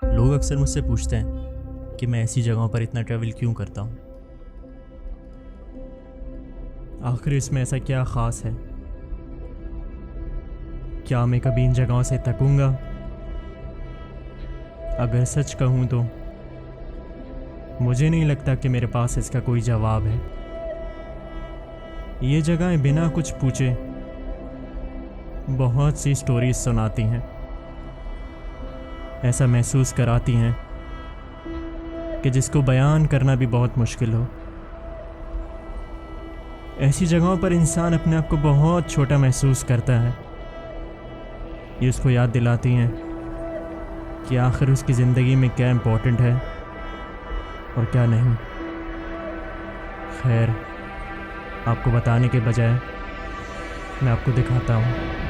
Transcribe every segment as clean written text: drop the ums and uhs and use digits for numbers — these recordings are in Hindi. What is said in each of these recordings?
लोग अक्सर मुझसे पूछते हैं कि मैं ऐसी जगहों पर इतना ट्रैवल क्यों करता हूँ। आखिर इसमें ऐसा क्या ख़ास है? क्या मैं कभी इन जगहों से थकूंगा? अगर सच कहूँ तो मुझे नहीं लगता कि मेरे पास इसका कोई जवाब है। ये जगहें बिना कुछ पूछे बहुत सी स्टोरीज सुनाती हैं, ऐसा महसूस कराती हैं कि जिसको बयान करना भी बहुत मुश्किल हो। ऐसी जगहों पर इंसान अपने आप को बहुत छोटा महसूस करता है। ये उसको याद दिलाती हैं कि आखिर उसकी ज़िंदगी में क्या इम्पोर्टेंट है और क्या नहीं। खैर, आपको बताने के बजाय मैं आपको दिखाता हूँ।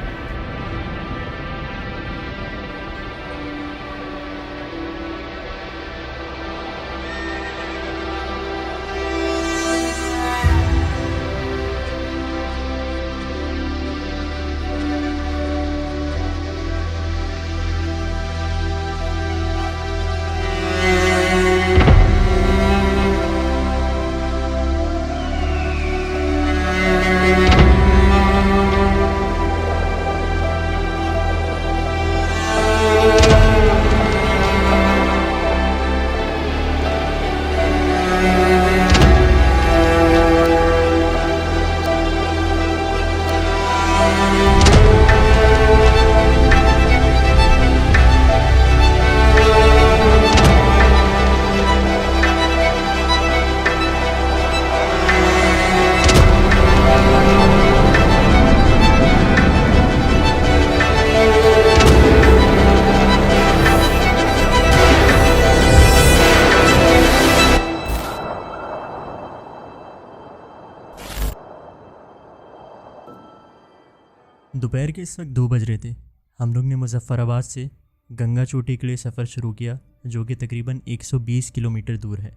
दोपहर के इस वक्त 2 बज रहे थे। हम लोग ने मुजफ्फराबाद से गंगा चोटी के लिए सफ़र शुरू किया, जो कि तकरीबन 120 किलोमीटर दूर है।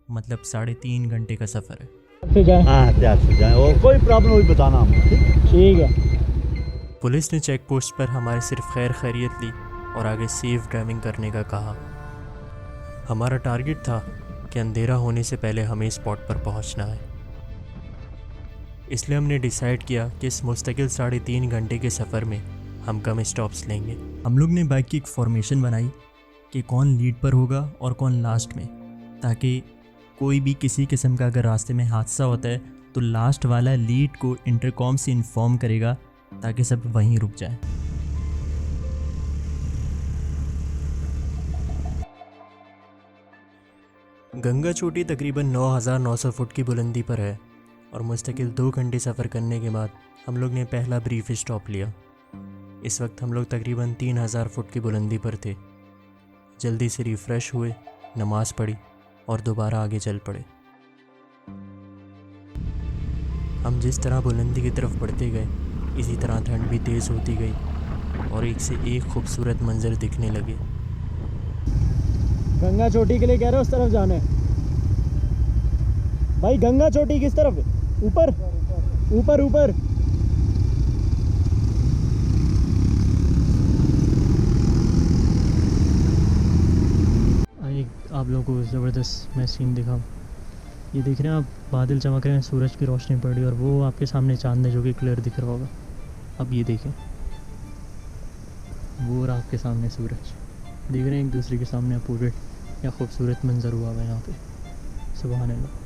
मतलब 3.5 घंटे का सफ़र है। हाँ, से जाए और कोई प्रॉब्लम हुई बताना हमें। ठीक है। पुलिस ने चेक पोस्ट पर हमारे सिर्फ खैर खैरियत ली और आगे सेफ ड्राइविंग करने का कहा। हमारा टारगेट था कि अंधेरा होने से पहले हमें स्पॉट पर पहुंचना है, इसलिए हमने डिसाइड किया कि इस मुस्तकिल 3.5 घंटे के सफ़र में हम कम स्टॉप्स लेंगे। हम लोग ने बाइक की एक फॉर्मेशन बनाई कि कौन लीड पर होगा और कौन लास्ट में, ताकि कोई भी किसी किस्म का अगर रास्ते में हादसा होता है तो लास्ट वाला लीड को इंटरकॉम से इन्फॉर्म करेगा ताकि सब वहीं रुक जाए। गंगा चोटी तकरीबन 9,900 फुट की बुलंदी पर है और मुस्तकिल 2 घंटे सफ़र करने के बाद हम लोग ने पहला ब्रीफ स्टॉप लिया। इस वक्त हम लोग तकरीबन 3,000 फुट की बुलंदी पर थे। जल्दी से रिफ़्रेश हुए, नमाज पढ़ी और दोबारा आगे चल पड़े। हम जिस तरह बुलंदी की तरफ बढ़ते गए, इसी तरह ठंड भी तेज़ होती गई और एक से एक खूबसूरत मंजर दिखने लगे। गंगा चोटी के लिए कह रहे हो उस तरफ जाना है भाई? गंगा चोटी किस तरफ है? ऊपर ऊपर ऊपर। आइए आप लोगों को ज़बरदस्त मैं सीन दिखाऊं। ये देख रहे हैं आप, बादल चमक रहे हैं, सूरज की रोशनी पड़ रही है और वो आपके सामने चांद है जो कि क्लियर दिख रहा होगा। अब ये देखें, वो रहा आपके सामने सूरज। देख रहे हैं एक दूसरे के सामने अपोजिट। क्या खूबसूरत मंजर हुआ है यहाँ पे, सुभान अल्लाह।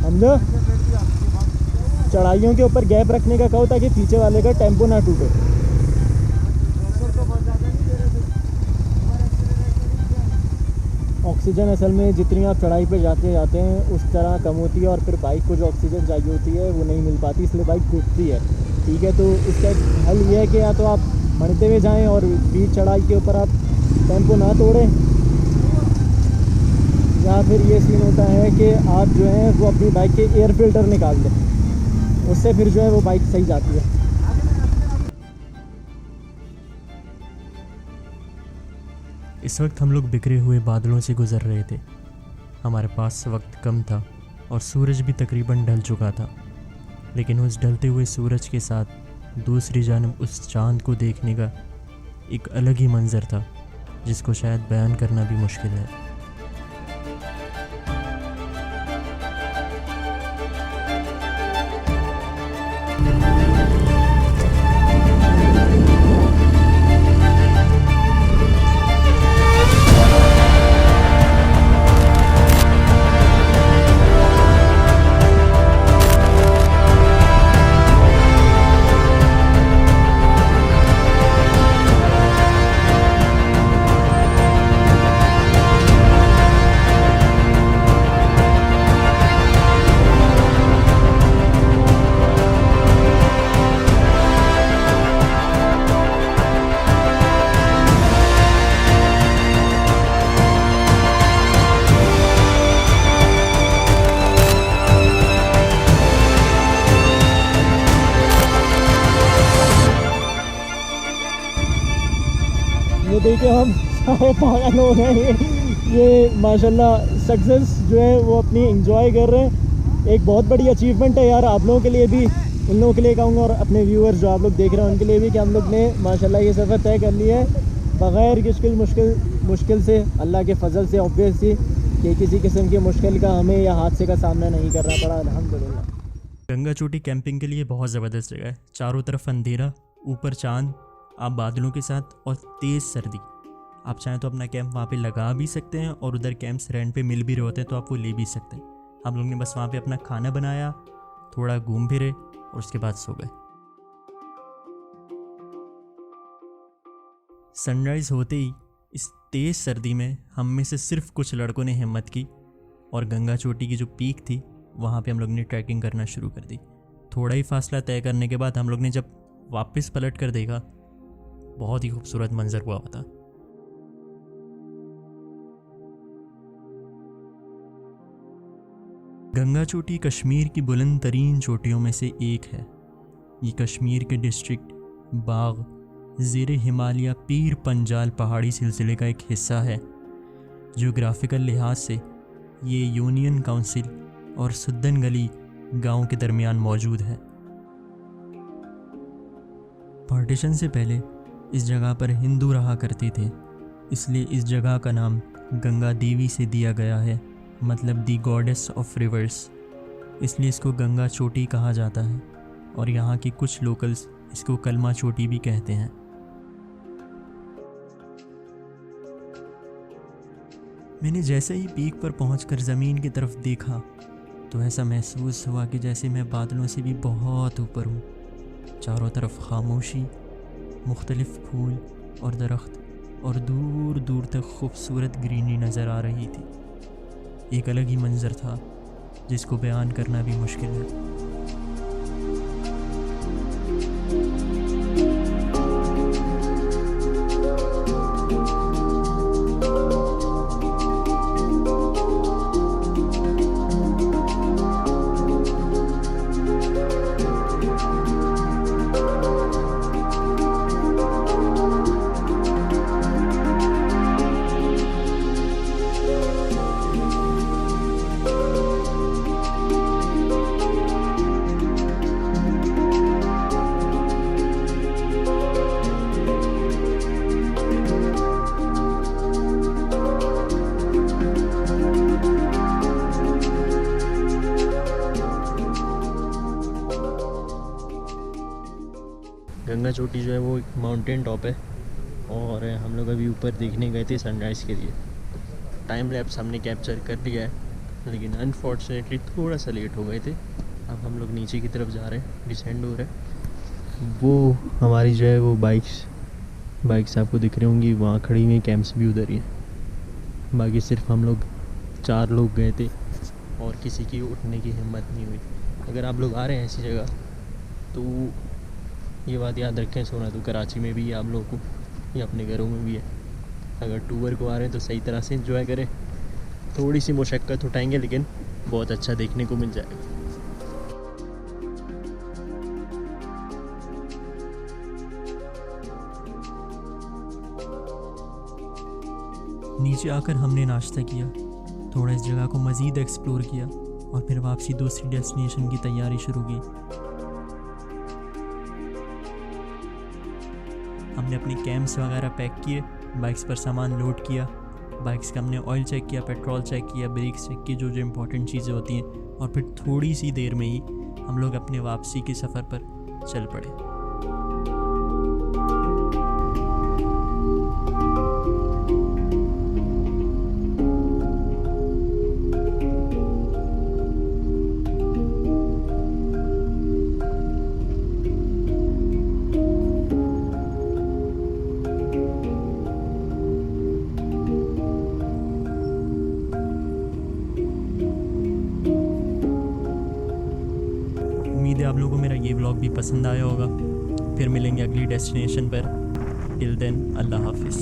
हमने चढ़ाइयों के ऊपर गैप रखने का कहो ताकि पीछे वाले का टेम्पो ना टूटे। ऑक्सीजन असल में जितनी आप चढ़ाई पे जाते हैं उस तरह कम होती है और फिर बाइक को जो ऑक्सीजन चाहिए होती है वो नहीं मिल पाती, इसलिए बाइक टूटती है। ठीक है, तो इसका हल ये है कि या तो आप बढ़ते हुए जाएं और बीच चढ़ाई के ऊपर आप टेम्पो ना तोड़ें, या फिर ये सीन होता है कि आप जो है वो अपनी बाइक के एयर फिल्टर निकाल दें, उससे फिर जो है वो बाइक सही जाती है। इस वक्त हम लोग बिखरे हुए बादलों से गुजर रहे थे। हमारे पास वक्त कम था और सूरज भी तकरीबन ढल चुका था, लेकिन उस ढलते हुए सूरज के साथ दूसरी जानब उस चांद को देखने का एक अलग ही मंजर था जिसको शायद बयान करना भी मुश्किल है। ये देखिए हम सारे पागल हो गए हैं। ये माशाल्लाह सक्सेस जो है वो अपनी एंजॉय कर रहे हैं। एक बहुत बड़ी अचीवमेंट है यार आप लोगों के लिए भी, उन लोगों के लिए कहूँगा और अपने व्यूअर्स जो आप लोग देख रहे हैं उनके लिए भी, कि हम लोग ने माशाल्लाह ये सफ़र तय कर लिया है बग़ैर मुश्किल से, अल्लाह के फजल से ऑब्वियसली, कि किसी किस्म की मुश्किल का हमें या हादसे का सामना नहीं करना पड़ा अल्हम्दुलिल्लाह। गंगा चोटी कैंपिंग के लिए बहुत ज़बरदस्त जगह है। चारों तरफ अंधेरा, ऊपर चांद, आप बादलों के साथ और तेज़ सर्दी। आप चाहें तो अपना कैंप वहाँ पे लगा भी सकते हैं और उधर कैंप्स रेंट पे मिल भी रहे होते हैं तो आप वो ले भी सकते हैं। हम लोग ने बस वहाँ पे अपना खाना बनाया, थोड़ा घूम फिरे और उसके बाद सो गए। सनराइज़ होते ही इस तेज़ सर्दी में हम में से सिर्फ कुछ लड़कों ने हिम्मत की और गंगा चोटी की जो पीक थी वहाँ पे हम लोग ने ट्रैकिंग करना शुरू कर दी। थोड़ा ही फासला तय करने के बाद हम लोग ने जब वापस पलट कर देखा, बहुत ही खूबसूरत मंजर हुआ था। गंगा चोटी कश्मीर की बुलंद तरीन चोटियों में से एक है। ये कश्मीर के डिस्ट्रिक्ट बाग ज़ेर हिमालय पीर पंजाल पहाड़ी सिलसिले का एक हिस्सा है। ज्योग्राफिकल लिहाज से ये यूनियन काउंसिल और सुद्दन गली गांव के दरमियान मौजूद है। पार्टीशन से पहले इस जगह पर हिंदू रहा करते थे, इसलिए इस जगह का नाम गंगा देवी से दिया गया है, मतलब दी गॉडेस ऑफ रिवर्स। इसलिए इसको गंगा चोटी कहा जाता है और यहाँ के कुछ लोकल्स इसको कलमा चोटी भी कहते हैं। मैंने जैसे ही पीक पर पहुंचकर ज़मीन की तरफ देखा तो ऐसा महसूस हुआ कि जैसे मैं बादलों से भी बहुत ऊपर हूँ। चारों तरफ खामोशी, मुख्तलिफ फूल और दरख्त और दूर दूर तक खूबसूरत ग्रीनरी नज़र आ रही थी। एक अलग ही मंजर था जिसको बयान करना भी मुश्किल है। गंगा चोटी जो है वो एक माउंटेन टॉप है और हम लोग अभी ऊपर देखने गए थे सनराइज़ के लिए। टाइम लैप्स हमने कैप्चर कर लिया है लेकिन अनफॉर्चुनेटली थोड़ा सा लेट हो गए थे। अब हम लोग नीचे की तरफ जा रहे हैं, डिसेंड हो रहे हैं। वो हमारी जो है वो बाइक्स आपको दिख रही होंगी वहाँ खड़ी हुई, कैंप्स भी उधर ही हैं। बाकी सिर्फ हम लोग 4 लोग गए थे और किसी की उठने की हिम्मत नहीं हुई। अगर आप लोग आ रहे हैं ऐसी जगह तो ये बात याद रखें, सोना तो कराची में भी है आप लोगों को या अपने घरों में भी है। अगर टूर को आ रहे हैं तो सही तरह से एंजॉय करें। थोड़ी सी मुशक्क़त उठाएंगे लेकिन बहुत अच्छा देखने को मिल जाएगा। नीचे आकर हमने नाश्ता किया, थोड़ा इस जगह को मज़ीद एक्सप्लोर किया और फिर वापसी दूसरी डेस्टिनेशन की तैयारी शुरू की। हमने अपनी कैम्प्स वगैरह पैक किए, बाइक्स पर सामान लोड किया, बाइक्स का हमने ऑयल चेक किया, पेट्रोल चेक किया, ब्रेक्स चेक की, जो जो इम्पोर्टेंट चीज़ें होती हैं, और फिर थोड़ी सी देर में ही हम लोग अपने वापसी के सफ़र पर चल पड़े। उम्मीद है आप लोगों को मेरा ये व्लॉग भी पसंद आया होगा। फिर मिलेंगे अगली डेस्टिनेशन पर। टिल देन, अल्लाह हाफिज़।